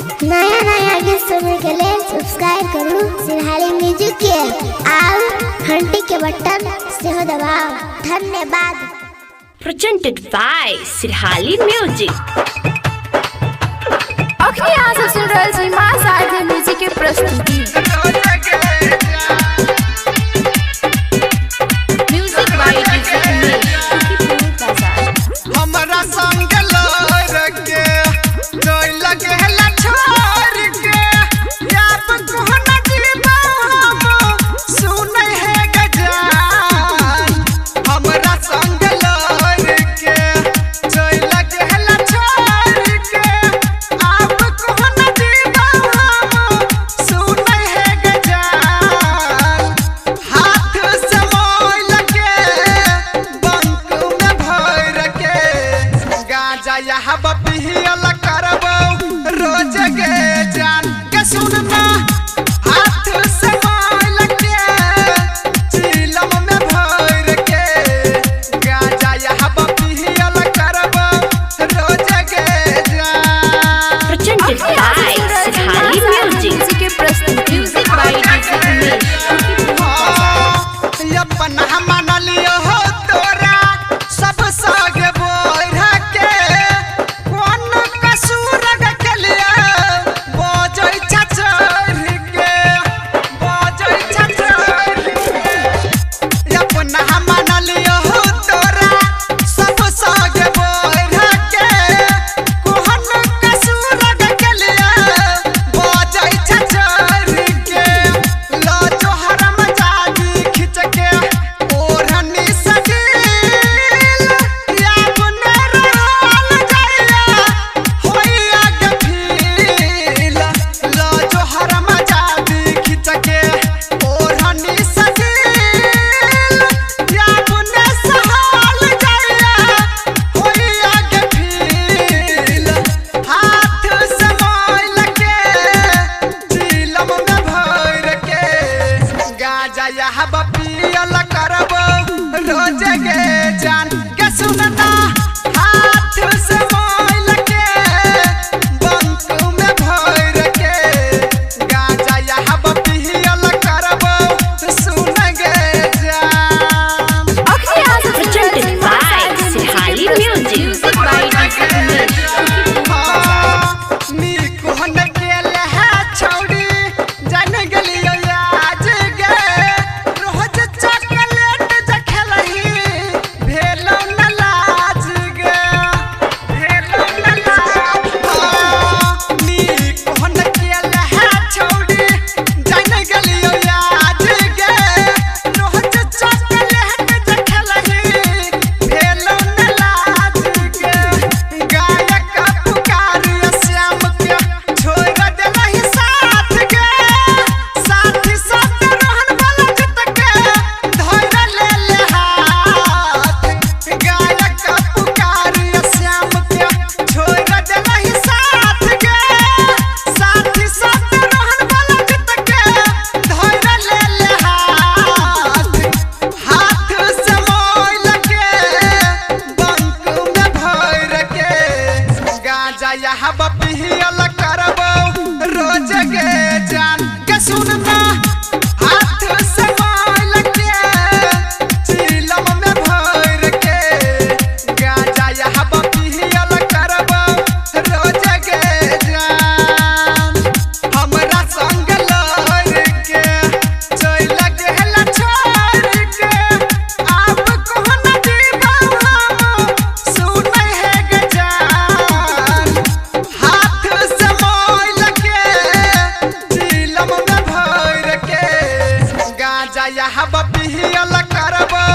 नया नया गीत सुनने के लिए सब्सक्राइब करो सिरहाली म्यूजिक के और घंटी के बटन से हो दबाओ। धन्यवाद। Presented by Sirahali Music. अखनी यहाँ से सुन रहे छी माँ साहित्य म्यूजिक की प्रस्तुति। Music by DJ Umesh, Sukhipur बाजार। हमरा संग लड़ के जोई लगे हला छोड़ के याप कोहन जीवा हम सुनै है गजान। हमरा संग लड़ के जोई लगे हला छोड़ के आप कोहन जीवा हम सुनै है गजान। हाथ से मोल के बंक में भर के गांजा यहाँ पियल करबौ रोज गे जान के सुनना। हाथ से मोल के चिलम में भर के गांजा यहाँ पियल करबौ रोज गे जान। Presented by Sirahali Music. Music की प्रस्तुति। Music by DJ Umesh, Sukhipur बाजार। अपना मान लियो हो तोरा सब सग बोल के कौन कसूर के लिए बजै छछर के बजै छछर के। अपना मान लियो हो तोरा सब सग बोल के कौन कसूर के लिए बजै छछर के। लो जोहर मजादी खिंच के ओढ़नी सजील या बुने रहल जाइया होइया के फील। लो जोहर मजादी खिंच के ओढ़नी सजील या बुने सहल जाइया होइया के फील। हाथ से मोल के चिलम में भर के गांजा यहाँ पियल करबौ रोज गे जान के सुनना। हाथ से मोल के बंक में भर के गांजा यहाँ पियल करबौ सुन गे जान। अखनी यहाँ से सुन रहे छी माँ साहित्य म्यूजिक की Sirahali प्रस्तुति। Music. Music by DJ Umesh, Sukhipur बाजार। निकोहन केले है छौड़ी जान गेलियो आज गे रोज चॉकलेट जखलही भेलो न लाज गे भेलो न लाज। निकोहन केले है छौड़ी जान गेलियो आज गे रोज चॉकलेट जखलही भेलो न लाज गे। गायक पुकार श्याम के छोड़ देलही साथ गे साथी साथ रहन वाला जित के धर ले हाथ। गायक पुकार श्याम के छोड़ देलही साथ गे साथी साथ रहन वाला जित के धर ले हाथ। हाथ से मोल के बंक में भर के गांजा यहाँ पियल करबौ रोज गे जान के सुनना। हाथ से मोल के चिलम में भर के गांजा यहाँ पियल करबौ रोज गे जान। हमरा संग लड़ के जोई लगे हला छोड़ के आप कोहन जीवा हम सुनै है गजान। हाथ से मोल के चिलम में भर के गांजा यहाँ पियल करबौ